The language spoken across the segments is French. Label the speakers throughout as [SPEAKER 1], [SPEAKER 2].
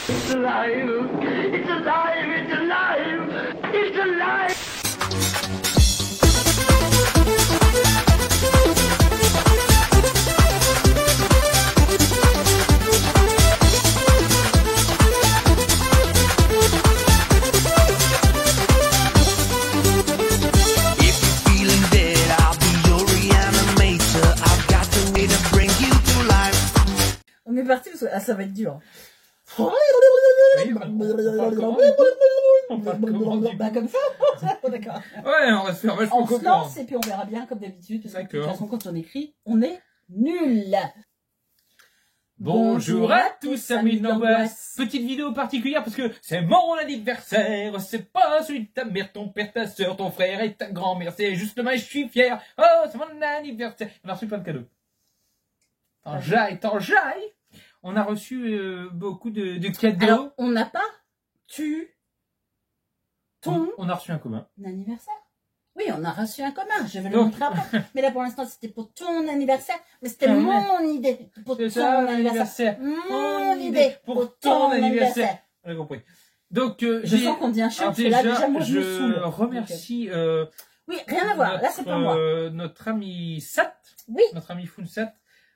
[SPEAKER 1] It's alive! It's alive! It's alive! It's alive!
[SPEAKER 2] On est parti parce que ça va être dur.
[SPEAKER 1] Oui,
[SPEAKER 2] Bah comme ça. D'accord.
[SPEAKER 1] Ouais, on va se faire vachement
[SPEAKER 2] On se lance et puis on verra bien comme d'habitude. Parce que de toute façon, quand on écrit, on est nul.
[SPEAKER 1] Bonjour à tous, amis d'angoisse. Petite vidéo particulière parce que c'est mon anniversaire. C'est pas celui de ta mère, ton père, ta soeur, ton frère et ta grand-mère. C'est justement, je suis fier. Oh, c'est mon anniversaire. On a reçu plein de cadeaux. T'en jailles. On a reçu beaucoup de cadeaux.
[SPEAKER 2] Alors, on n'a pas
[SPEAKER 1] on a reçu un commun.
[SPEAKER 2] anniversaire. Oui, on a reçu un commun. Je vais le montrer après. Mais là, pour l'instant, c'était pour ton anniversaire. Mais c'était mon idée. Pour ton anniversaire. Mon idée. Pour ton anniversaire.
[SPEAKER 1] On a compris. Donc,
[SPEAKER 2] je sens qu'on dit un chien. Déjà, moi, je me saoule.
[SPEAKER 1] Remercie.
[SPEAKER 2] Oui, rien à voir. Là, c'est pas moi.
[SPEAKER 1] Notre ami Sat.
[SPEAKER 2] Oui.
[SPEAKER 1] Notre ami Funsat.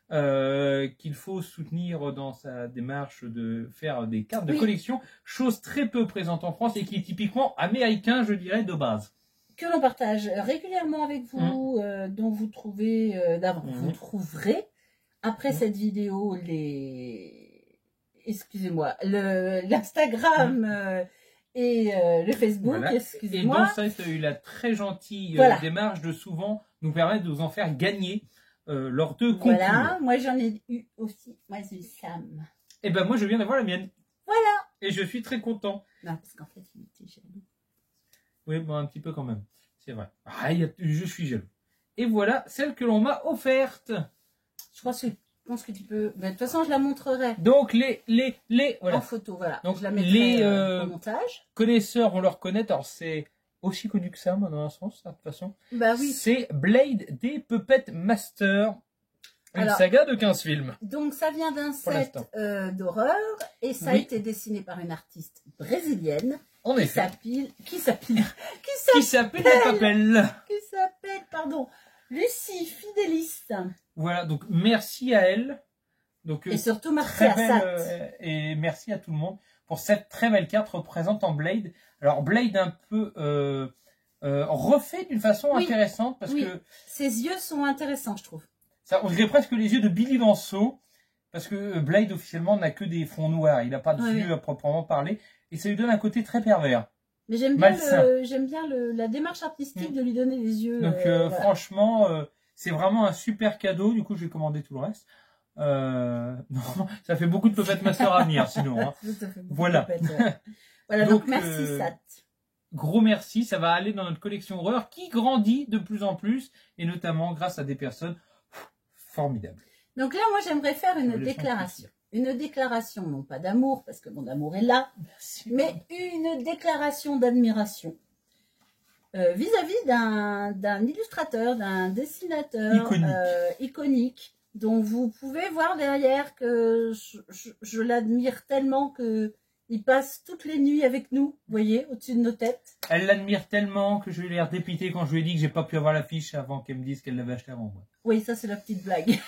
[SPEAKER 1] Qu'il faut soutenir dans sa démarche de faire des cartes de collection, chose très peu présente en France et qui est typiquement américain, je dirais, de base.
[SPEAKER 2] Que l'on partage régulièrement avec vous, dont vous trouvez, vous trouverez après cette vidéo excusez-moi, l'Instagram et le Facebook,
[SPEAKER 1] voilà.
[SPEAKER 2] excusez-moi.
[SPEAKER 1] Et donc ça, il a eu la très gentille démarche de souvent nous permettre de vous en faire gagner lors de concours.
[SPEAKER 2] Voilà, moi j'en ai eu aussi, moi j'ai eu Sam.
[SPEAKER 1] Et ben moi je viens d'avoir la mienne.
[SPEAKER 2] Voilà.
[SPEAKER 1] Et je suis très content.
[SPEAKER 2] Non, parce qu'en fait il était jaloux.
[SPEAKER 1] Oui, bon, un petit peu quand même, c'est vrai. Ah, je suis jaloux. Et voilà celle que l'on m'a offerte.
[SPEAKER 2] Je pense que tu peux. Ben, de toute façon, je la montrerai.
[SPEAKER 1] Donc voilà.
[SPEAKER 2] En photo, voilà.
[SPEAKER 1] Donc
[SPEAKER 2] je la mettrai au montage.
[SPEAKER 1] Connaisseurs vont le reconnaître. Alors c'est aussi connu que ça, dans un sens, de toute façon.
[SPEAKER 2] Bah oui.
[SPEAKER 1] C'est Blade des Puppet Master. Une saga de 15 films.
[SPEAKER 2] Donc ça vient d'un set d'horreur et ça a été dessiné par une artiste brésilienne.
[SPEAKER 1] En effet.
[SPEAKER 2] Qui s'appelle Lucie Fidelis.
[SPEAKER 1] Voilà, donc merci à elle. Donc,
[SPEAKER 2] et surtout merci à Sat.
[SPEAKER 1] Et merci à tout le monde pour cette très belle carte représentant Blade. Alors Blade un peu refait d'une façon intéressante parce que
[SPEAKER 2] ses yeux sont intéressants, je trouve.
[SPEAKER 1] Ça, on dirait presque les yeux de Billy Lanceau parce que Blade officiellement n'a que des fonds noirs, il n'a pas de yeux à proprement parler et ça lui donne un côté très pervers.
[SPEAKER 2] Mais j'aime bien la démarche artistique de lui donner des yeux.
[SPEAKER 1] Donc franchement, c'est vraiment un super cadeau. Du coup, je vais commander tout le reste. Non, ça fait beaucoup de Puppet Master à venir, sinon. Hein. Voilà.
[SPEAKER 2] Voilà, donc merci Sat.
[SPEAKER 1] Gros merci, ça va aller dans notre collection horreur qui grandit de plus en plus et notamment grâce à des personnes formidables.
[SPEAKER 2] Donc là, moi, j'aimerais faire une déclaration. Une déclaration, non pas d'amour, parce que mon amour est là, mais une déclaration d'admiration vis-à-vis d'un illustrateur, d'un dessinateur iconique, dont vous pouvez voir derrière que je l'admire tellement que il passe toutes les nuits avec nous, vous voyez, au-dessus de nos têtes.
[SPEAKER 1] Elle l'admire tellement que je vais l'air dépité quand je lui ai dit que j'ai pas pu avoir l'affiche avant qu'elle me dise qu'elle l'avait acheté avant moi.
[SPEAKER 2] Oui, ça c'est la petite blague.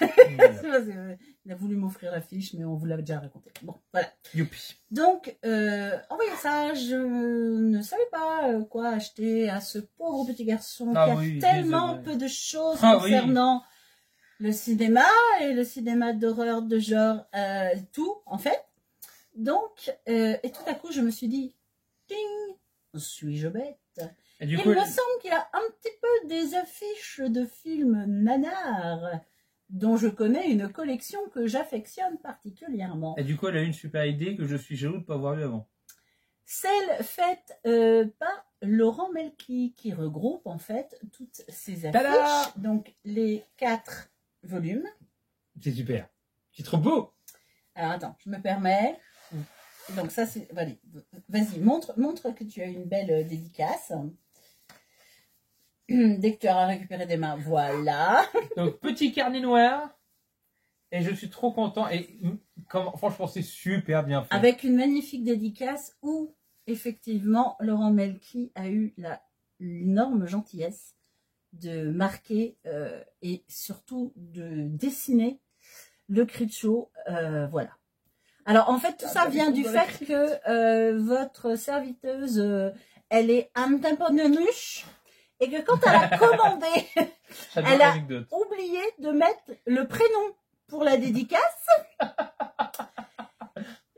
[SPEAKER 2] Il a voulu m'offrir l'affiche, mais on vous l'a déjà raconté. Bon, voilà.
[SPEAKER 1] Youpi.
[SPEAKER 2] Donc, envoyez ça, je ne savais pas quoi acheter à ce pauvre petit garçon qui a tellement peu de choses concernant le cinéma et le cinéma d'horreur, de genre, tout, en fait. Donc, et tout à coup, je me suis dit, ting, suis-je bête? Il me semble qu'il a un petit peu des affiches de films nanars, dont je connais une collection que j'affectionne particulièrement.
[SPEAKER 1] Et du coup, elle a eu une super idée que je suis jaloux de ne pas avoir eu avant.
[SPEAKER 2] Celle faite par Laurent Melki, qui regroupe en fait toutes ces affiches, donc les 4 volumes.
[SPEAKER 1] C'est super, c'est trop beau.
[SPEAKER 2] Alors attends, je me permets. Donc ça c'est, vas-y, montre que tu as une belle dédicace. Dès que tu auras récupéré des mains, voilà.
[SPEAKER 1] Donc petit carnet noir. Et je suis trop content. Et franchement, c'est super bien fait.
[SPEAKER 2] Avec une magnifique dédicace où, effectivement, Laurent Melki a eu l'énorme gentillesse de marquer et surtout de dessiner le Critcho. Voilà. Alors, en fait, tout ça vient du fait que votre serviteuse, elle est un peu nunuche et que quand elle a commandé, elle a oublié de mettre le prénom pour la dédicace.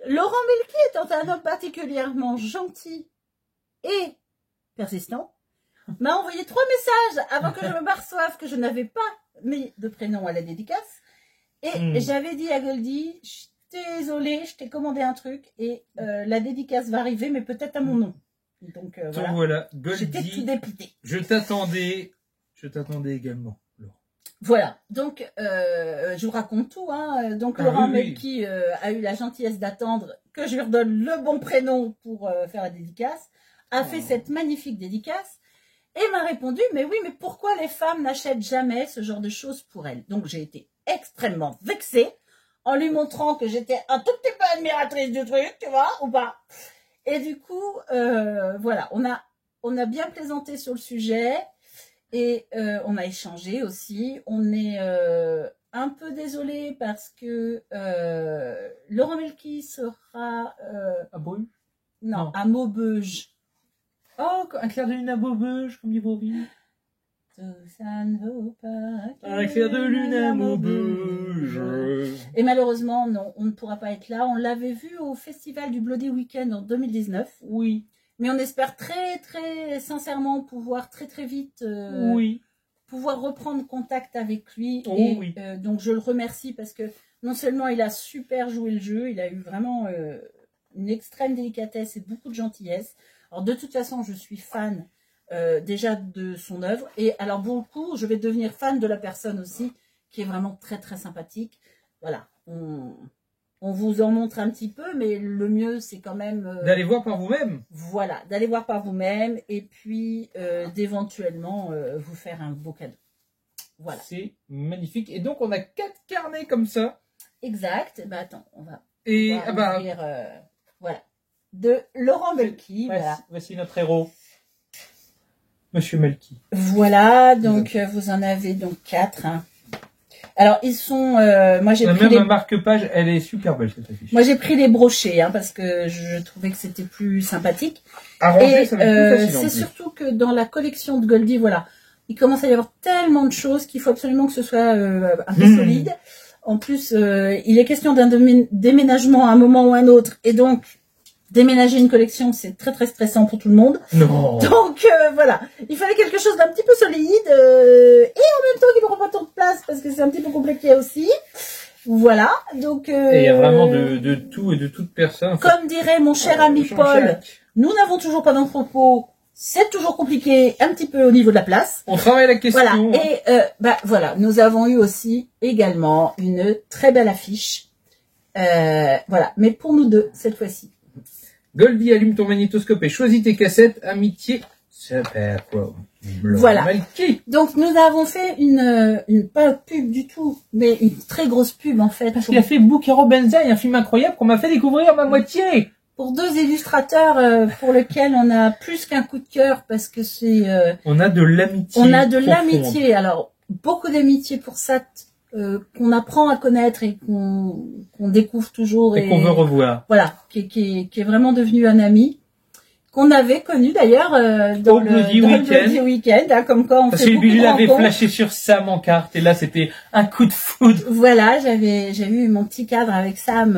[SPEAKER 2] Laurent Melki étant un homme particulièrement gentil et persistant, m'a envoyé 3 messages avant que je me perçoive que je n'avais pas mis de prénom à la dédicace. Et j'avais dit à Goldie, je suis désolée, je t'ai commandé un truc et la dédicace va arriver, mais peut-être à mon nom. Donc voilà,
[SPEAKER 1] Goldie,
[SPEAKER 2] j'étais tout dépitée.
[SPEAKER 1] Je t'attendais également.
[SPEAKER 2] Voilà, donc je vous raconte tout. Hein. Donc Laurent Melki a eu la gentillesse d'attendre que je lui redonne le bon prénom pour faire la dédicace, a fait cette magnifique dédicace et m'a répondu, mais oui, mais pourquoi les femmes n'achètent jamais ce genre de choses pour elles? Donc j'ai été extrêmement vexée en lui montrant que j'étais un tout petit peu admiratrice du truc, tu vois, ou pas. Et du coup, voilà, on a bien plaisanté sur le sujet. Et on a échangé aussi. On est un peu désolé parce que Laurent Melki sera
[SPEAKER 1] à Bruges.
[SPEAKER 2] Non, à Maubeuge.
[SPEAKER 1] Oh, un clair de lune à Maubeuge, comme dit Boris. Un clair de lune à Maubeuge.
[SPEAKER 2] Et malheureusement, non, on ne pourra pas être là. On l'avait vu au festival du Bloody Weekend en 2019.
[SPEAKER 1] Oui.
[SPEAKER 2] Mais on espère très, très sincèrement pouvoir très, très vite pouvoir reprendre contact avec lui. Donc, je le remercie parce que non seulement il a super joué le jeu, il a eu vraiment une extrême délicatesse et beaucoup de gentillesse. Alors, de toute façon, je suis fan déjà de son œuvre. Et alors, beaucoup, je vais devenir fan de la personne aussi, qui est vraiment très, très sympathique. Voilà, on vous en montre un petit peu, mais le mieux, c'est quand même...
[SPEAKER 1] d'aller voir par vous-même.
[SPEAKER 2] Voilà, d'aller voir par vous-même et puis d'éventuellement vous faire un beau cadeau. Voilà.
[SPEAKER 1] C'est magnifique. Et donc, on a 4 carnets comme ça.
[SPEAKER 2] Exact. Bah, attends, on va
[SPEAKER 1] ouvrir,
[SPEAKER 2] voilà. De Laurent Melki.
[SPEAKER 1] Voici notre héros. Monsieur Melki.
[SPEAKER 2] Voilà, donc vous en avez donc 4. Hein. Alors, ils sont... moi, j'ai pris
[SPEAKER 1] même marque-page, elle est super belle, cette affiche.
[SPEAKER 2] Moi, j'ai pris les brochets, hein, parce que je trouvais que c'était plus sympathique.
[SPEAKER 1] À ranger, ça va être plus facile.
[SPEAKER 2] C'est surtout que dans la collection de Goldie, voilà, il commence à y avoir tellement de choses qu'il faut absolument que ce soit un peu solide. En plus, il est question d'un déménagement à un moment ou à un autre. Et donc, déménager une collection, c'est très très stressant pour tout le monde.
[SPEAKER 1] Non.
[SPEAKER 2] Donc voilà, il fallait quelque chose d'un petit peu solide et en même temps qui ne prend pas tant de place parce que c'est un petit peu compliqué aussi. Voilà, donc...
[SPEAKER 1] et il y a vraiment de tout et de toute personne.
[SPEAKER 2] Comme dirait mon cher ami Paul, nous n'avons toujours pas d'entrepôt, c'est toujours compliqué un petit peu au niveau de la place.
[SPEAKER 1] On travaille la question.
[SPEAKER 2] Voilà, et voilà, nous avons eu aussi également une très belle affiche. Voilà, mais pour nous deux, cette fois-ci.
[SPEAKER 1] Goldie, allume ton magnétoscope et choisis tes cassettes. Amitié, Super Pro.
[SPEAKER 2] Voilà. Donc nous avons fait une pas pub du tout, mais une très grosse pub en fait.
[SPEAKER 1] Parce qu'il a fait Book Hero Banzai, un film incroyable qu'on m'a fait découvrir ma moitié.
[SPEAKER 2] Pour 2 illustrateurs pour lesquels on a plus qu'un coup de cœur parce que c'est...
[SPEAKER 1] on a de l'amitié.
[SPEAKER 2] On a de l'amitié. Alors beaucoup d'amitié pour ça. Qu'on apprend à connaître et qu'on découvre toujours
[SPEAKER 1] et qu'on veut revoir.
[SPEAKER 2] Voilà, qui est vraiment devenu un ami qu'on avait connu d'ailleurs dans le Bloody Weekend, hein, comme quoi on
[SPEAKER 1] parce
[SPEAKER 2] fait beaucoup de rencontres.
[SPEAKER 1] Parce que lui, il avait flashé sur Sam en carte et là c'était un coup de foudre.
[SPEAKER 2] Voilà, j'ai eu mon petit cadre avec Sam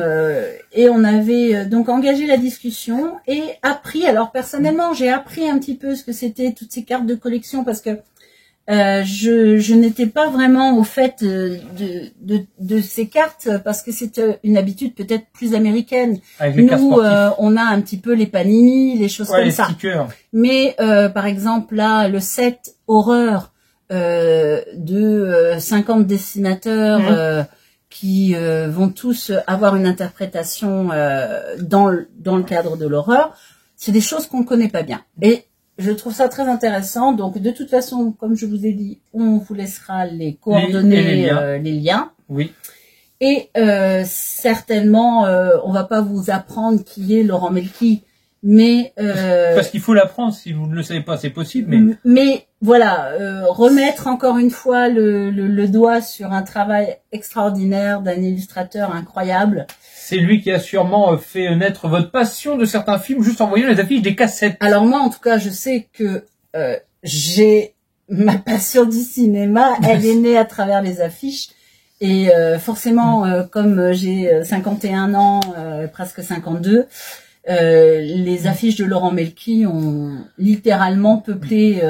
[SPEAKER 2] et on avait donc engagé la discussion et appris. Alors personnellement, j'ai appris un petit peu ce que c'était toutes ces cartes de collection parce que je n'étais pas vraiment au fait de ces cartes parce que c'est une habitude peut-être plus américaine. Nous, on a un petit peu les panini, les choses comme ça.
[SPEAKER 1] Stickers.
[SPEAKER 2] Mais par exemple là, le set horreur de 50 dessinateurs qui vont tous avoir une interprétation dans le cadre de l'horreur, c'est des choses qu'on ne connaît pas bien. Et je trouve ça très intéressant. Donc, de toute façon, comme je vous ai dit, on vous laissera les coordonnées, les liens.
[SPEAKER 1] Oui.
[SPEAKER 2] Et certainement, on va pas vous apprendre qui est Laurent Melki, mais
[SPEAKER 1] parce qu'il faut l'apprendre. Si vous ne le savez pas, c'est possible.
[SPEAKER 2] Mais voilà, remettre encore une fois le doigt sur un travail extraordinaire d'un illustrateur incroyable.
[SPEAKER 1] C'est lui qui a sûrement fait naître votre passion de certains films juste en voyant les affiches des cassettes.
[SPEAKER 2] Alors moi, en tout cas, je sais que j'ai ma passion du cinéma. Elle est née à travers les affiches. Et forcément, comme j'ai 51 ans, presque 52, les affiches de Laurent Melki ont littéralement peuplé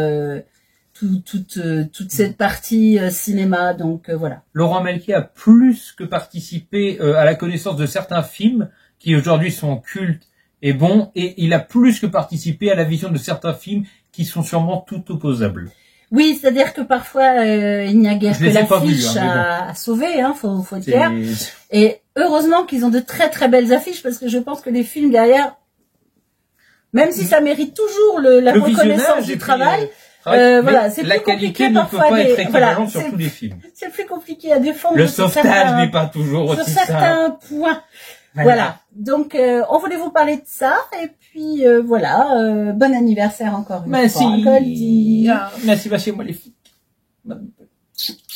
[SPEAKER 2] toute cette partie cinéma. Donc voilà.
[SPEAKER 1] Laurent Melki a plus que participé à la connaissance de certains films qui aujourd'hui sont cultes et bons, et il a plus que participé à la vision de certains films qui sont sûrement tout opposables.
[SPEAKER 2] Oui, c'est-à-dire que parfois il n'y a guère que l'affiche à sauver, hein, faut être clair. Et heureusement qu'ils ont de très très belles affiches, parce que je pense que les films derrière, même si ça mérite toujours la reconnaissance du travail, voilà, c'est
[SPEAKER 1] la
[SPEAKER 2] plus
[SPEAKER 1] qualité
[SPEAKER 2] compliqué
[SPEAKER 1] ne peut
[SPEAKER 2] parfois
[SPEAKER 1] pas être équivalente sur tous les films.
[SPEAKER 2] C'est plus compliqué à défendre.
[SPEAKER 1] Le sauvetage n'est pas toujours aussi
[SPEAKER 2] sur certains points. Voilà. Donc, on voulait vous parler de ça, et puis voilà, bon anniversaire encore une fois, Goldie.
[SPEAKER 1] Merci magnifique.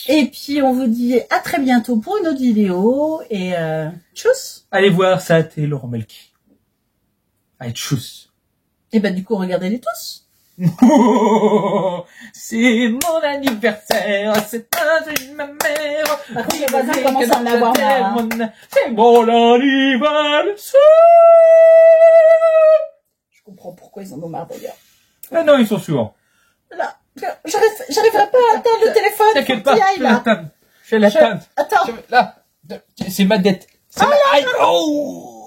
[SPEAKER 2] Et puis, on vous dit à très bientôt pour une autre vidéo, et tchuss.
[SPEAKER 1] Allez voir ça, t'es Laurent Melki. Allez, tchuss.
[SPEAKER 2] Et ben du coup, regardez-les tous.
[SPEAKER 1] C'est mon anniversaire, c'est un de ma mère.
[SPEAKER 2] Par contre, les voisins commencent à en avoir marre. Hein.
[SPEAKER 1] C'est mon anniversaire.
[SPEAKER 2] Je comprends pourquoi ils en ont marre d'ailleurs.
[SPEAKER 1] Ah non, ils sont sourds.
[SPEAKER 2] Là, j'arriverai pas à atteindre le téléphone.
[SPEAKER 1] T'inquiète pas, je vais l'atteindre.
[SPEAKER 2] Attends.
[SPEAKER 1] Là, c'est ma dette. C'est ma... Oh